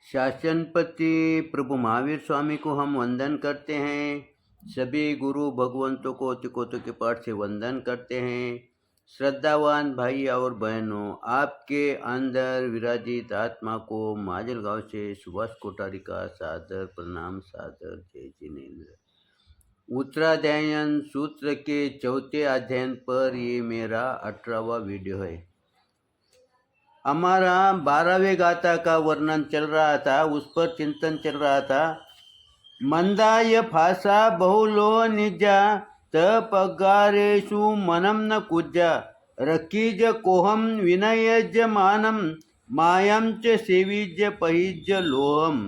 शासनपति प्रभु महावीर स्वामी को हम वंदन करते हैं। सभी गुरु भगवंतों को तिकोतों के पाठ से वंदन करते हैं। श्रद्धावान भाई और बहनों, आपके अंदर विराजित आत्मा को माजलगांव से सुभाष कोठारी का सादर प्रणाम, सादर जय जिनेन्द्र। उत्तराध्ययन सूत्र के चौथे अध्ययन पर ये मेरा 18वां वीडियो है। हमारा 12वें गाथा का वर्णन चल रहा था, उस पर चिंतन चल रहा था। मंदाय फासा बहुलो निजा तपगारेशु मनम न कुजा रकीज कोहम विनयज मानम मायम च सेविज पहिज लोहम।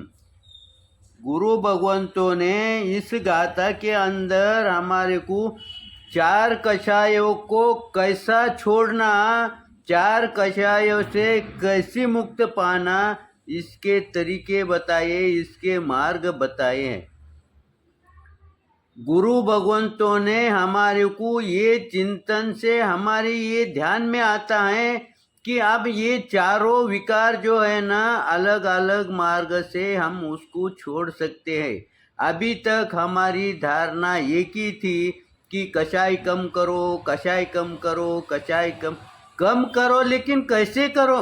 गुरु भगवंतों ने इस गाथा के अंदर हमारे को 4 कषायों को कैसा छोड़ना, 4 कषायों से कैसे मुक्त पाना, इसके तरीके बताए, इसके मार्ग बताए हैं। गुरु भगवंतों ने हमारे को ये चिंतन से हमारे ये ध्यान में आता है कि अब ये चारों विकार जो है ना, अलग अलग मार्ग से हम उसको छोड़ सकते हैं। अभी तक हमारी धारणा एक ही थी कि कषाय कम करो, कषाय कम करो, कषाय कम करो, लेकिन कैसे करो?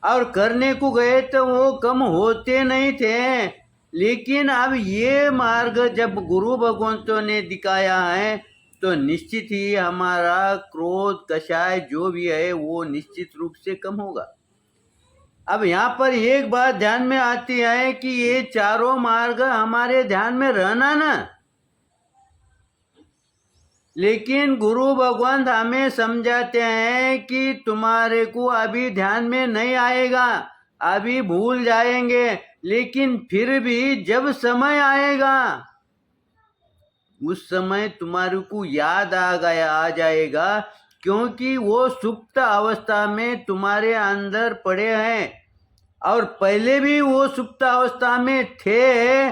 और करने को गए तो वो कम होते नहीं थे। लेकिन अब ये मार्ग जब गुरु भगवंतों ने दिखाया है तो निश्चित ही हमारा क्रोध कषाय जो भी है वो निश्चित रूप से कम होगा। अब यहाँ पर एक बात ध्यान में आती है कि ये चारों मार्ग हमारे ध्यान में रहना ना, लेकिन गुरु भगवंत हमें समझाते हैं कि तुम्हारे को अभी ध्यान में नहीं आएगा, अभी भूल जाएंगे, लेकिन फिर भी जब समय आएगा उस समय तुम्हारे को याद आ जाएगा, क्योंकि वो सुप्त अवस्था में तुम्हारे अंदर पड़े हैं और पहले भी वो सुप्त अवस्था में थे,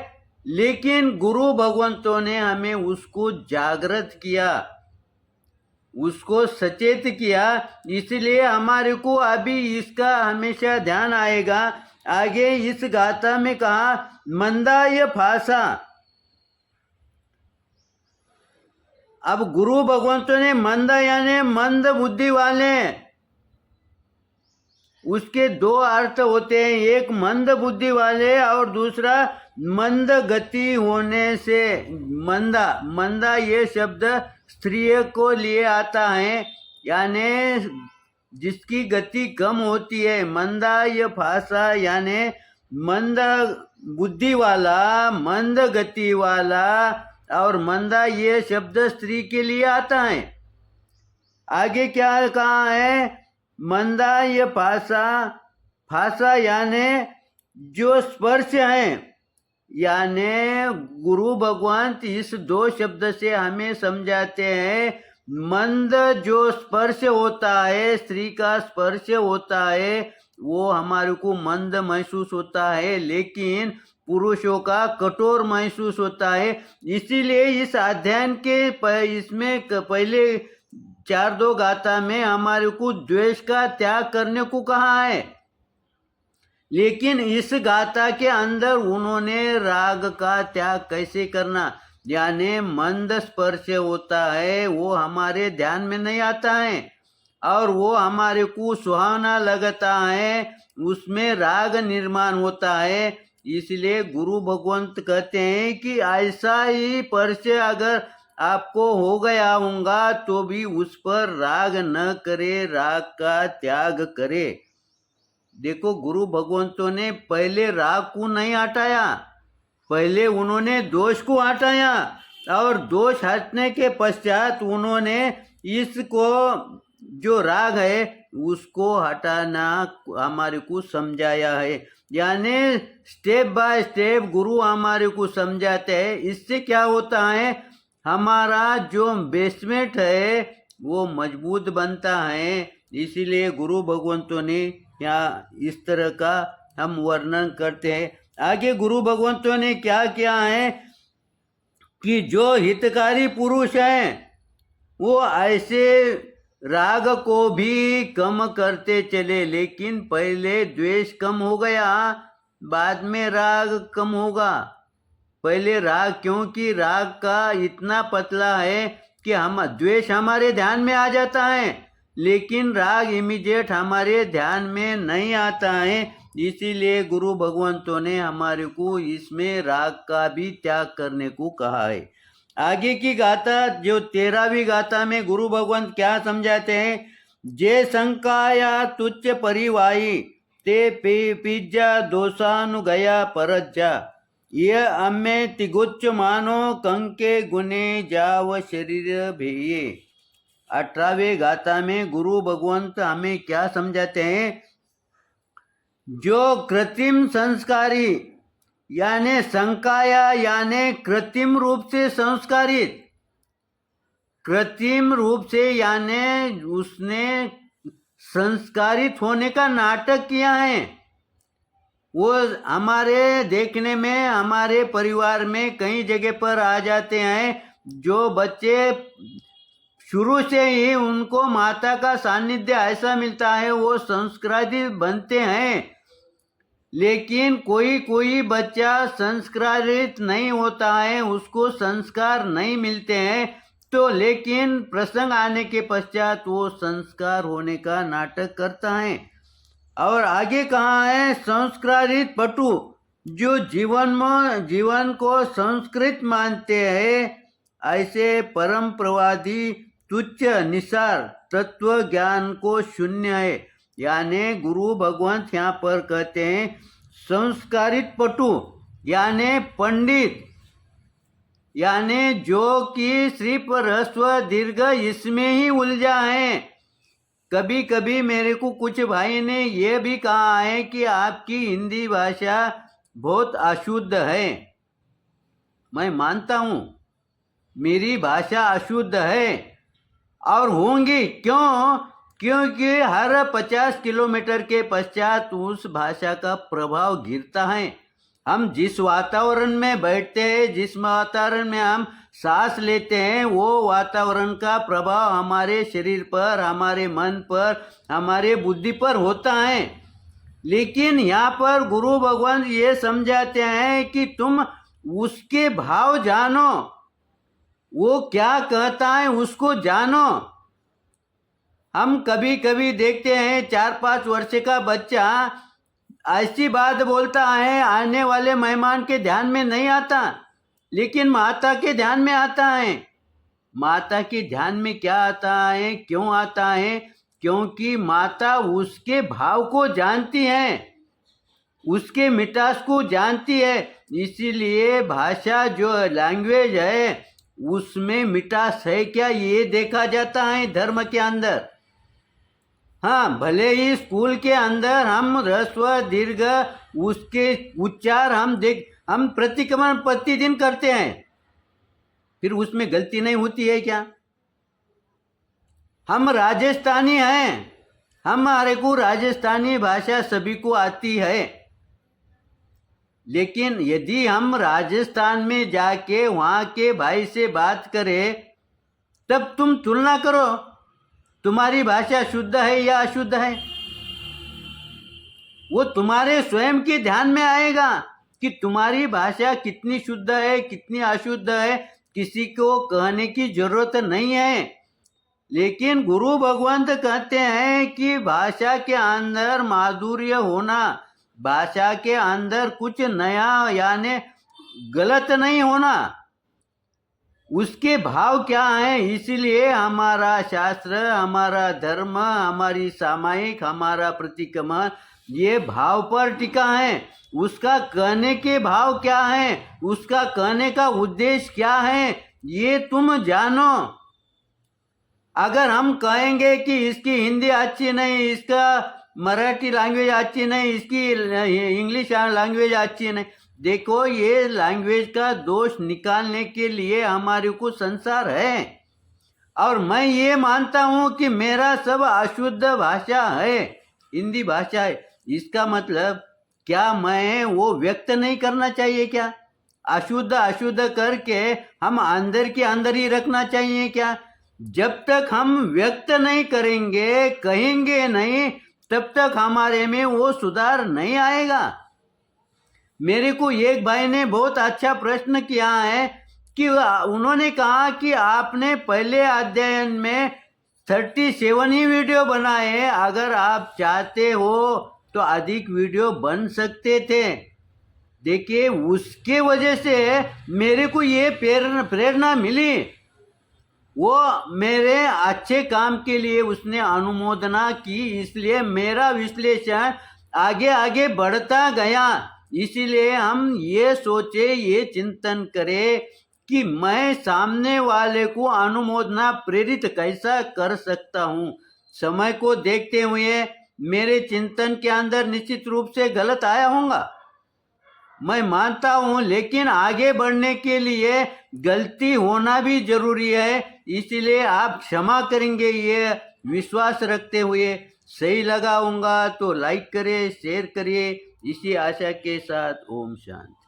लेकिन गुरु भगवंतों ने हमें उसको जागृत किया, उसको सचेत किया। इसलिए हमारे को अभी इसका हमेशा ध्यान आएगा। आगे इस गाथा में कहा मंदाय फासा। अब गुरु भगवंतों ने मंद यानी मंद बुद्धि वाले, उसके 2 अर्थ होते हैं, एक मंद बुद्धि वाले और दूसरा मंद गति होने से। मंदा ये शब्द स्त्रियों को लिए आता है, यानी जिसकी गति कम होती है। मंदा ये भाषा यानी मंद बुद्धि वाला, मंद गति वाला, और मंदा ये शब्द स्त्री के लिए आता है। आगे क्या कहा है? मंदा ये फासा यानी जो स्पर्श है, यानी गुरु भगवंत इस 2 शब्द से हमें समझाते हैं। मंद जो स्पर्श होता है, स्त्री का स्पर्श होता है, वो हमारे को मंद महसूस होता है, लेकिन पुरुषों का कठोर महसूस होता है। इसीलिए इस अध्ययन के इसमें पहले 4 गाथा में हमारे को द्वेष का त्याग करने को कहा है, लेकिन इस गाथा के अंदर उन्होंने राग का त्याग कैसे करना, यानी मंद स्पर्श होता है वो हमारे ध्यान में नहीं आता है और वो हमारे को सुहावना लगता है, उसमें राग निर्माण होता है। इसलिए गुरु भगवंत कहते हैं कि ऐसा ही स्पर्श अगर आपको हो गया होगा तो भी उस पर राग न करे, राग का त्याग करे। देखो, गुरु भगवंतों ने पहले राग को नहीं हटाया, पहले उन्होंने दोष को हटाया और दोष हटने के पश्चात उन्होंने इसको जो राग है उसको हटाना हमारे को समझाया है। यानी स्टेप बाय स्टेप गुरु हमारे को समझाते हैं। इससे क्या होता है, हमारा जो बेसमेंट है वो मजबूत बनता है। इसीलिए गुरु भगवंतों ने यहाँ इस तरह का हम वर्णन करते हैं। आगे गुरु भगवंतों ने क्या किया है कि जो हितकारी पुरुष हैं वो ऐसे राग को भी कम करते चले, लेकिन पहले द्वेष कम हो गया बाद में राग कम होगा। पहले राग, क्योंकि राग का इतना पतला है कि हम द्वेष हमारे ध्यान में आ जाता है, लेकिन राग इमीडिएट हमारे ध्यान में नहीं आता है। इसीलिए गुरु भगवंतों ने हमारे को इसमें राग का भी त्याग करने को कहा है। आगे की गाथा, जो 13वीं गाथा में गुरु भगवंत क्या समझाते हैं, जे शंकाया तुच्छ परिवाही ते पिज्जा दोषानुगया परज्जा ये अम्मे तिगुच्च मानो कंके गुने जाव शरीर भेये। 18वें गाथा में गुरु भगवंत हमें क्या समझाते हैं, जो कृत्रिम संस्कारी यानी संकाया यानी कृत्रिम रूप से संस्कारित, कृत्रिम रूप से यानी उसने संस्कारित होने का नाटक किया है। वो हमारे देखने में हमारे परिवार में कई जगह पर आ जाते हैं। जो बच्चे शुरू से ही उनको माता का सानिध्य ऐसा मिलता है, वो संस्कारित बनते हैं। लेकिन कोई कोई बच्चा संस्कारित नहीं होता है, उसको संस्कार नहीं मिलते हैं, तो लेकिन प्रसंग आने के पश्चात वो संस्कार होने का नाटक करता है। और आगे कहा है, संस्कारित पटु जो जीवन को संस्कृत मानते हैं, ऐसे परम प्रवादी तुच्छ निसार तत्व ज्ञान को शून्य है। यानी गुरु भगवंत यहाँ पर कहते हैं संस्कारित पटु यानी पंडित, यानी जो कि सिर्फ ह्रस्व दीर्घ इसमें ही उलझा है। कभी कभी मेरे को कुछ भाई ने ये भी कहा है कि आपकी हिंदी भाषा बहुत अशुद्ध है। मैं मानता हूँ मेरी भाषा अशुद्ध है और होंगी, क्यों? क्योंकि हर 50 किलोमीटर के पश्चात उस भाषा का प्रभाव गिरता है। हम जिस वातावरण में बैठते हैं, जिस वातावरण में हम सांस लेते हैं, वो वातावरण का प्रभाव हमारे शरीर पर, हमारे मन पर, हमारे बुद्धि पर होता है। लेकिन यहाँ पर गुरु भगवान ये समझाते हैं कि तुम उसके भाव जानो, वो क्या कहता है उसको जानो। हम कभी कभी देखते हैं 4-5 वर्ष का बच्चा ऐसी बात बोलता है, आने वाले मेहमान के ध्यान में नहीं आता, लेकिन माता के ध्यान में आता है। माता के ध्यान में क्या आता है, क्यों आता है? क्योंकि माता उसके भाव को जानती है, उसके मिठास को जानती है। इसीलिए भाषा जो लैंग्वेज है उसमें मिठास है क्या, ये देखा जाता है धर्म के अंदर। हाँ, भले ही स्कूल के अंदर हम ह्रस्व दीर्घ उसके उच्चार हम प्रतिक्रमण प्रतिदिन करते हैं, फिर उसमें गलती नहीं होती है क्या? हम राजस्थानी हैं, हमारे को राजस्थानी भाषा सभी को आती है, लेकिन यदि हम राजस्थान में जाके वहाँ के भाई से बात करें, तब तुम तुलना करो तुम्हारी भाषा शुद्ध है या अशुद्ध है। वो तुम्हारे स्वयं के ध्यान में आएगा कि तुम्हारी भाषा कितनी शुद्ध है, कितनी अशुद्ध है। किसी को कहने की जरूरत नहीं है। लेकिन गुरु भगवंत कहते हैं कि भाषा के अंदर माधुर्य होना, भाषा के अंदर कुछ नया यानी गलत नहीं होना, उसके भाव क्या है। इसलिए हमारा शास्त्र, हमारा धर्म, हमारी सामायिक, हमारा प्रतिक्रमण ये भाव पर टिका है। उसका कहने के भाव क्या है, उसका कहने का उद्देश्य क्या है, ये तुम जानो। अगर हम कहेंगे कि इसकी हिंदी अच्छी नहीं, इसका मराठी लैंग्वेज अच्छी नहीं, इसकी इंग्लिश लैंग्वेज अच्छी नहीं, देखो ये लैंग्वेज का दोष निकालने के लिए हमारे को संसार है। और मैं ये मानता हूँ कि मेरा सब अशुद्ध भाषा है, हिंदी भाषा है। इसका मतलब क्या मैं वो व्यक्त नहीं करना चाहिए क्या? अशुद्ध अशुद्ध करके हम अंदर के अंदर ही रखना चाहिए क्या? जब तक हम व्यक्त नहीं करेंगे, कहेंगे नहीं, तब तक हमारे में वो सुधार नहीं आएगा। मेरे को एक भाई ने बहुत अच्छा प्रश्न किया है कि उन्होंने कहा कि आपने पहले अध्ययन में 37 ही वीडियो बनाए हैं, अगर आप चाहते हो तो अधिक वीडियो बन सकते थे। देखिए, उसके वजह से मेरे को ये प्रेरणा मिली। वो मेरे अच्छे काम के लिए उसने अनुमोदना की, इसलिए मेरा विश्लेषण आगे आगे बढ़ता गया। इसीलिए हम ये सोचे, ये चिंतन करें कि मैं सामने वाले को अनुमोदना प्रेरित कैसा कर सकता हूँ। समय को देखते हुए मेरे चिंतन के अंदर निश्चित रूप से गलत आया होगा, मैं मानता हूँ, लेकिन आगे बढ़ने के लिए गलती होना भी जरूरी है। इसीलिए आप क्षमा करेंगे ये विश्वास रखते हुए। सही लगा होगा तो लाइक करिए, शेयर करिए। इसी आशा के साथ ओम शांति।